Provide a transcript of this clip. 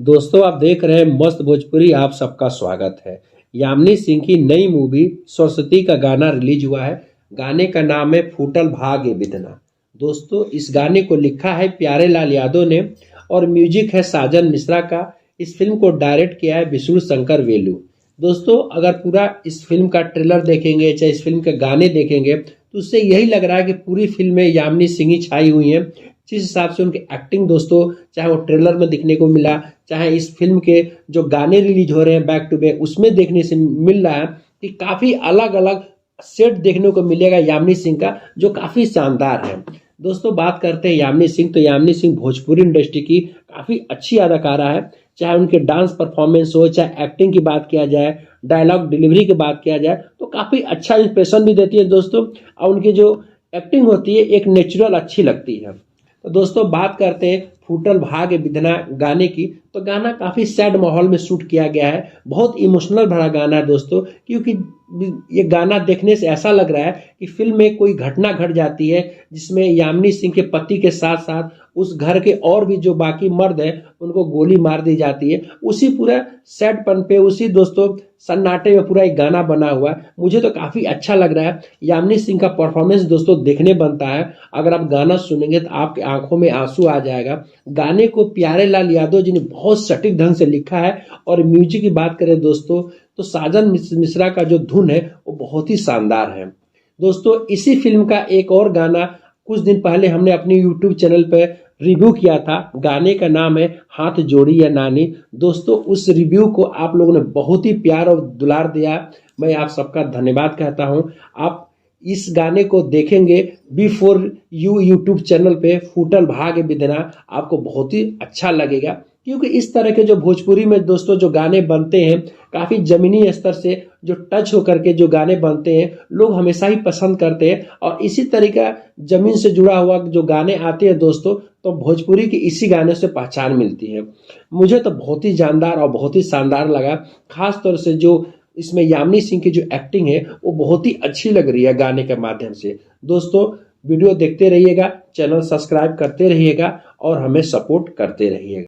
दोस्तों आप देख रहे हैं मस्त भोजपुरी। आप सबका स्वागत है। यामिनी सिंह की नई मूवी सरस्वती का गाना रिलीज हुआ है। गाने का नाम है फूटल भाग्य विधना। दोस्तों इस गाने को लिखा है प्यारे लाल यादव ने और म्यूजिक है साजन मिश्रा का। इस फिल्म को डायरेक्ट किया है विष्णु शंकर वेलू। दोस्तों अगर पूरा इस फिल्म का ट्रेलर देखेंगे चाहे इस फिल्म के गाने देखेंगे तो उससे यही लग रहा है कि पूरी फिल्म में यामिनी सिंह ही छाई हुई है। जिस हिसाब से उनकी एक्टिंग दोस्तों, चाहे वो ट्रेलर में दिखने को मिला, चाहे इस फिल्म के जो गाने रिलीज हो रहे हैं बैक टू बैक उसमें देखने से मिल रहा है कि काफी अलग अलग सेट देखने को मिलेगा यामिनी सिंह का, जो काफी शानदार है। दोस्तों बात करते हैं यामिनी सिंह, तो यामिनी सिंह भोजपुरी इंडस्ट्री की काफी अच्छी अदाकारा है। चाहे उनके डांस परफॉर्मेंस हो, चाहे एक्टिंग की बात किया जाए, डायलॉग डिलीवरी की बात किया जाए तो काफी अच्छा इंप्रेशन भी देती है दोस्तों। और उनकी जो एक्टिंग होती है एक नेचुरल अच्छी लगती है। तो दोस्तों बात करते हैं फूटल भाग्य विधना गाने की, तो गाना काफी सैड माहौल में शूट किया गया है। बहुत इमोशनल भरा गाना है दोस्तों, क्योंकि ये गाना देखने से ऐसा लग रहा है कि फिल्म में कोई घटना घट जाती है जिसमें यामिनी सिंह के पति के साथ साथ उस घर के और भी जो बाकी मर्द हैं उनको गोली मार दी जाती है। उसी पूरा सैडपन पे उसी दोस्तों सन्नाटे में पूरा एक गाना बना हुआ है। मुझे तो काफी अच्छा लग रहा है। यामिनी सिंह का परफॉर्मेंस दोस्तों देखने बनता है। अगर आप गाना सुनेंगे तो आपकी आंखों में आंसू आ जाएगा। गाने को प्यारे लाल यादव जी ने बहुत सटीक ढंग से लिखा है। और म्यूजिक की बात करें दोस्तों तो साजन मिश्रा का जो धुन है वो बहुत ही शानदार है। दोस्तों इसी फिल्म का एक और गाना कुछ दिन पहले हमने अपने यूट्यूब चैनल पर रिव्यू किया था। गाने का नाम है हाथ जोड़ी या नानी। दोस्तों उस रिव्यू को आप लोगों ने बहुत ही प्यार और दुलार दिया। मैं आप सबका धन्यवाद कहता हूं। आप इस गाने को देखेंगे बिफोर यू यूट्यूब चैनल पे फूटल भाग्य विधना, आपको बहुत ही अच्छा लगेगा। क्योंकि इस तरह के जो भोजपुरी में दोस्तों जो गाने बनते हैं काफी जमीनी स्तर से जो टच होकर के जो गाने बनते हैं लोग हमेशा ही पसंद करते हैं। और इसी तरीका जमीन से जुड़ा हुआ जो गाने आते हैं दोस्तों तो भोजपुरी की इसी गाने से पहचान मिलती है। मुझे तो बहुत ही जानदार और बहुत ही शानदार लगा। खास तौर से जो इसमें यामिनी सिंह की जो एक्टिंग है वो बहुत ही अच्छी लग रही है गाने के माध्यम से। दोस्तों वीडियो देखते रहिएगा, चैनल सब्सक्राइब करते रहिएगा और हमें सपोर्ट करते रहिएगा।